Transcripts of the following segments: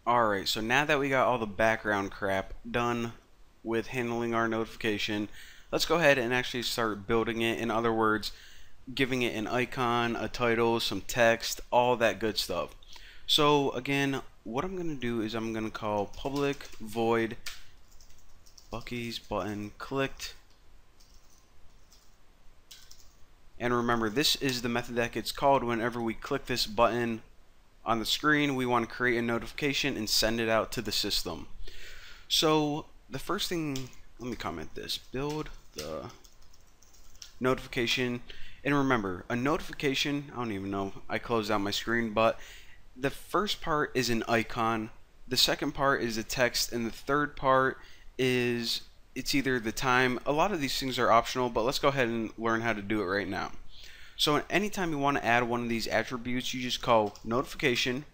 Alright, so now that we got all the background crap done with handling our notification, let's go ahead and actually start building it. In other words, giving it an icon, a title, some text, all that good stuff. So again, what I'm going to do is I'm going to call public void Bucky's button clicked. And remember, this is the method that gets called whenever we click this button on the screen. We want to create a notification and send it out to the system. So the first thing, let me comment this, build the notification. And remember, a notification, I don't even know, I closed out my screen, but the first part is an icon, the second part is a text, and the third part is it's either the time. A lot of these things are optional, but let's go ahead and learn how to do it right now. So anytime you want to add one of these attributes, you just call notification,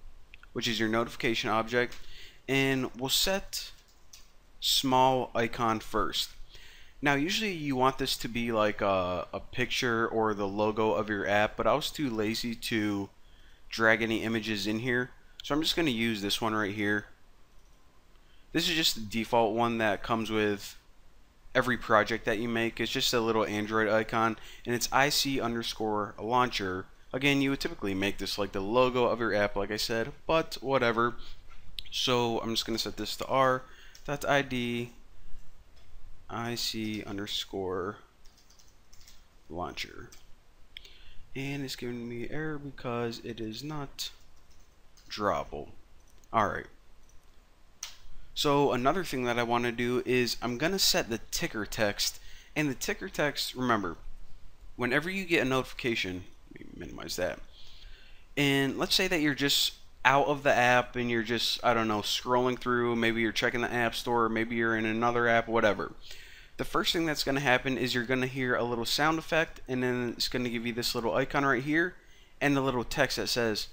which is your notification object, and we'll set small icon first. Now usually you want this to be like a picture or the logo of your app, but I was too lazy to drag any images in here, so I'm just going to use this one right here. This is just the default one that comes with every project that you make. It's just a little Android icon, and it's IC_launcher. Again, you would typically make this like the logo of your app, like I said, but whatever. So I'm just going to set this to r.id IC_launcher, and it's giving me error because it is not drawable. Alright, so another thing that I want to do is I'm going to set the ticker text, and the ticker text, remember, whenever you get a notification, let me minimize that, and let's say that you're just out of the app and you're just, I don't know, scrolling through, maybe you're checking the app store, maybe you're in another app, whatever. The first thing that's going to happen is you're going to hear a little sound effect, and then it's going to give you this little icon right here and the little text that says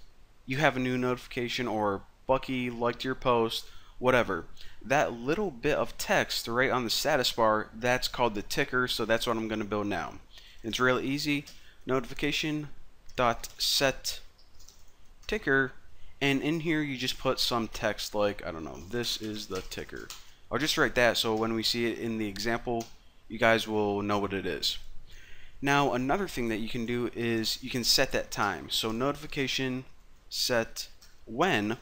you have a new notification, or Bucky liked your post, whatever. That little bit of text right on the status bar, that's called the ticker, so that's what I'm going to build now. It's real easy. Notification dot set ticker, and in here you just put some text like, I don't know, this is the ticker. I'll just write that so when we see it in the example, you guys will know what it is. Now another thing that you can do is you can set that time. So notification set when,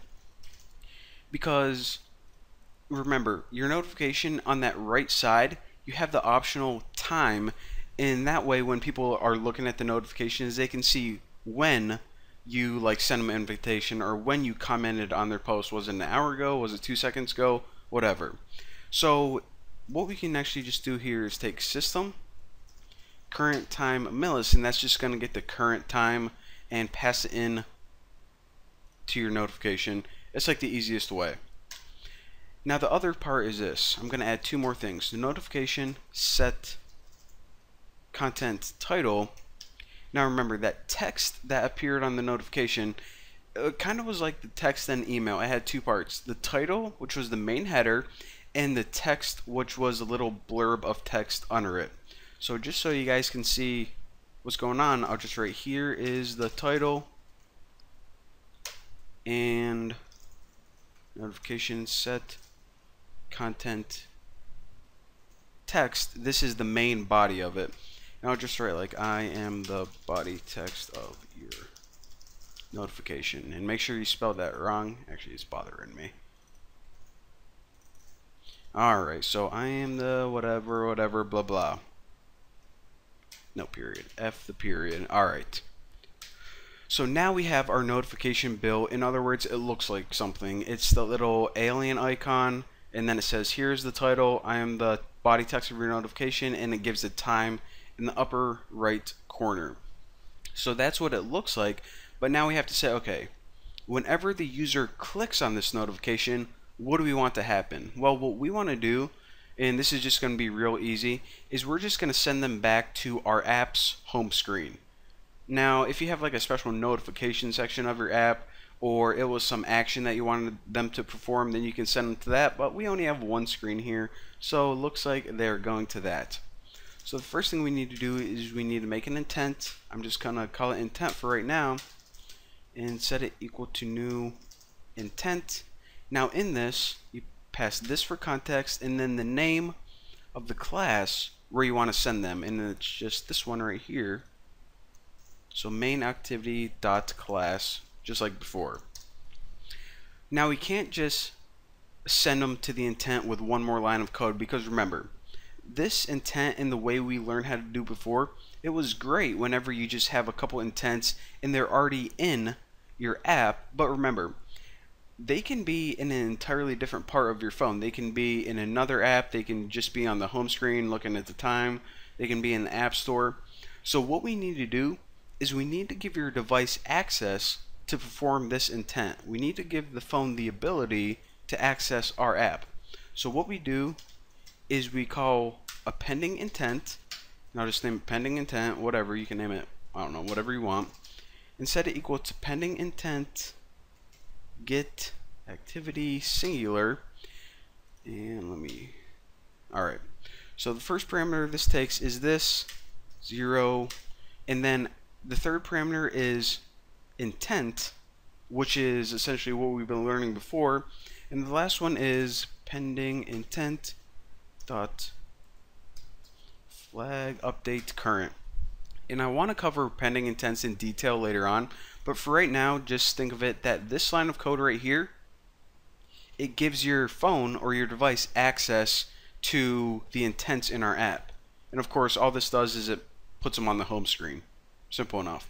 because remember, your notification on that right side, you have the optional time, and that way when people are looking at the notifications, they can see when you like send them an invitation or when you commented on their post. Was it an hour ago? Was it 2 seconds ago? Whatever. So what we can actually just do here is take system current time millis, and that's just going to get the current time and pass it in to your notification. It's like the easiest way. Now the other part is this. I'm going to add two more things. The notification set content title. Now remember, that text that appeared on the notification kind of was like the text in email. It had two parts. The title, which was the main header, and the text, which was a little blurb of text under it. So just so you guys can see what's going on, I'll just write here is the title, and notification set content text. This is the main body of it. And I'll just write like, I am the body text of your notification, and make sure you spell that wrong. Actually, it's bothering me. Alright, so I am the whatever, whatever, blah blah. No period. F the period. Alright. So now we have our notification built. In other words, it looks like something. It's the little alien icon, and then it says, here's the title, I am the body text of your notification, and it gives the time in the upper right corner. So that's what it looks like, but now we have to say, okay, whenever the user clicks on this notification, what do we want to happen? Well, what we want to do, and this is just going to be real easy, is we're just going to send them back to our app's home screen. Now, if you have like a special notification section of your app, or it was some action that you wanted them to perform, then you can send them to that, but we only have one screen here, so it looks like they're going to that. So the first thing we need to do is we need to make an intent. I'm just going to call it intent for right now, and set it equal to new intent. Now in this, you pass this for context and then the name of the class where you want to send them, and it's just this one right here. So main activity dot class, just like before. Now we can't just send them to the intent with one more line of code, because remember, this intent and the way we learned how to do before, it was great whenever you just have a couple intents and they're already in your app. But remember, they can be in an entirely different part of your phone. They can be in another app, they can just be on the home screen looking at the time, they can be in the App Store. So what we need to do is we need to give your device access to perform this intent. We need to give the phone the ability to access our app. So what we do is we call a pending intent, and I'll just name it pending intent, whatever, you can name it, I don't know, whatever you want, and set it equal to pending intent get activity singular. And alright, so the first parameter this takes is this 0, and then the third parameter is intent, which is essentially what we've been learning before, and the last one is pending intent dot flag update current. And I want to cover pending intents in detail later on, but for right now, just think of it that this line of code right here, it gives your phone or your device access to the intents in our app. And of course, all this does is it puts them on the home screen. Simple enough.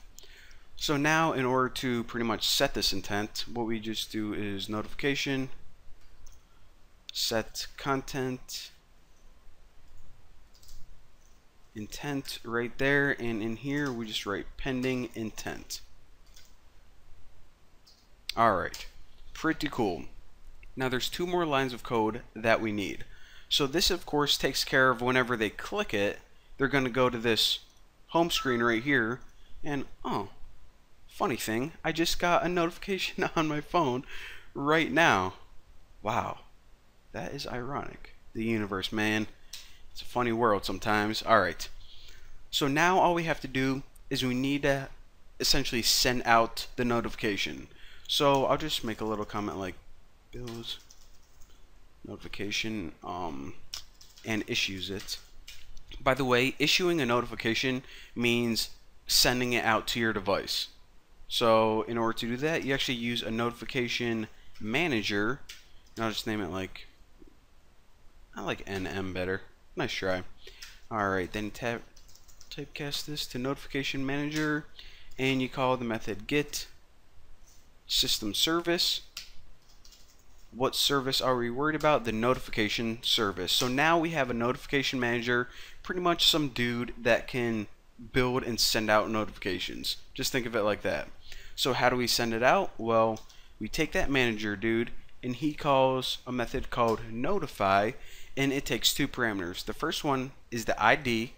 So now, in order to pretty much set this intent, what we just do is notification, set content, intent right there, and in here we just write pending intent. Alright, pretty cool. Now there's two more lines of code that we need. So this of course takes care of whenever they click it, they're going to go to this home screen right here, and oh, funny thing, I just got a notification on my phone right now. Wow, that is ironic. The universe, man. It's a funny world sometimes. Alright, so now all we have to do is we need to essentially send out the notification. So I'll just make a little comment like Bill's notification and issues it. By the way, issuing a notification means sending it out to your device. So in order to do that, you actually use a notification manager, and I'll just name it like, I like NM better. Nice try. Alright, then typecast this to notification manager, and you call the method get system service. What service are we worried about? The notification service. So now we have a notification manager, pretty much some dude that can build and send out notifications. Just think of it like that. So how do we send it out? Well, we take that manager dude and he calls a method called notify, and it takes two parameters. The first one is the ID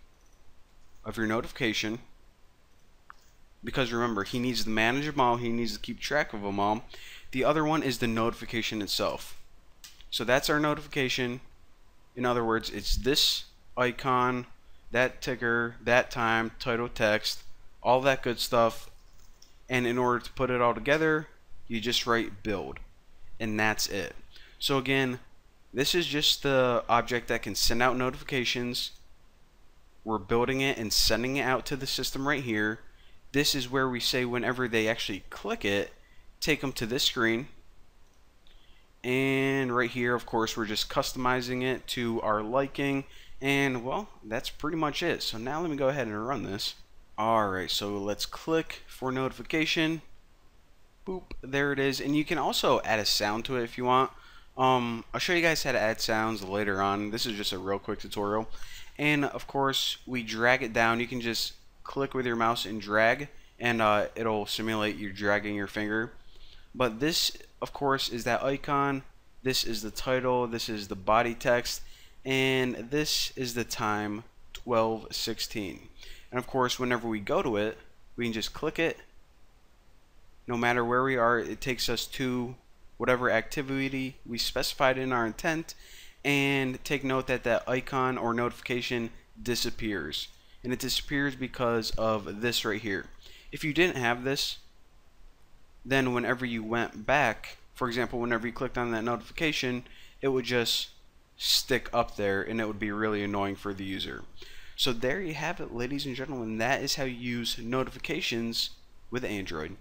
of your notification, because remember, he needs to manage them all, he needs to keep track of them all. The other one is the notification itself. So that's our notification. In other words, it's this icon, that ticker, that time, title, text, all that good stuff. And in order to put it all together, you just write build, and that's it. So again, this is just the object that can send out notifications. We're building it and sending it out to the system right here. This is where we say whenever they actually click it, take them to this screen. And right here, of course, we're just customizing it to our liking. And well, that's pretty much it. So now let me go ahead and run this. Alright, so let's click for notification. Boop, there it is. And you can also add a sound to it if you want. I'll show you guys how to add sounds later on. This is just a real quick tutorial. And of course, we drag it down. You can just click with your mouse and drag, and it'll simulate you dragging your finger. But this, of course, is that icon. This is the title. This is the body text. And this is the time, 12:16. And of course, whenever we go to it, we can just click it. No matter where we are, it takes us to whatever activity we specified in our intent. And take note that that icon or notification disappears. And it disappears because of this right here. If you didn't have this, then whenever you went back for example, whenever you clicked on that notification, it would just stick up there and it would be really annoying for the user. So there you have it, ladies and gentlemen. That is how you use notifications with Android.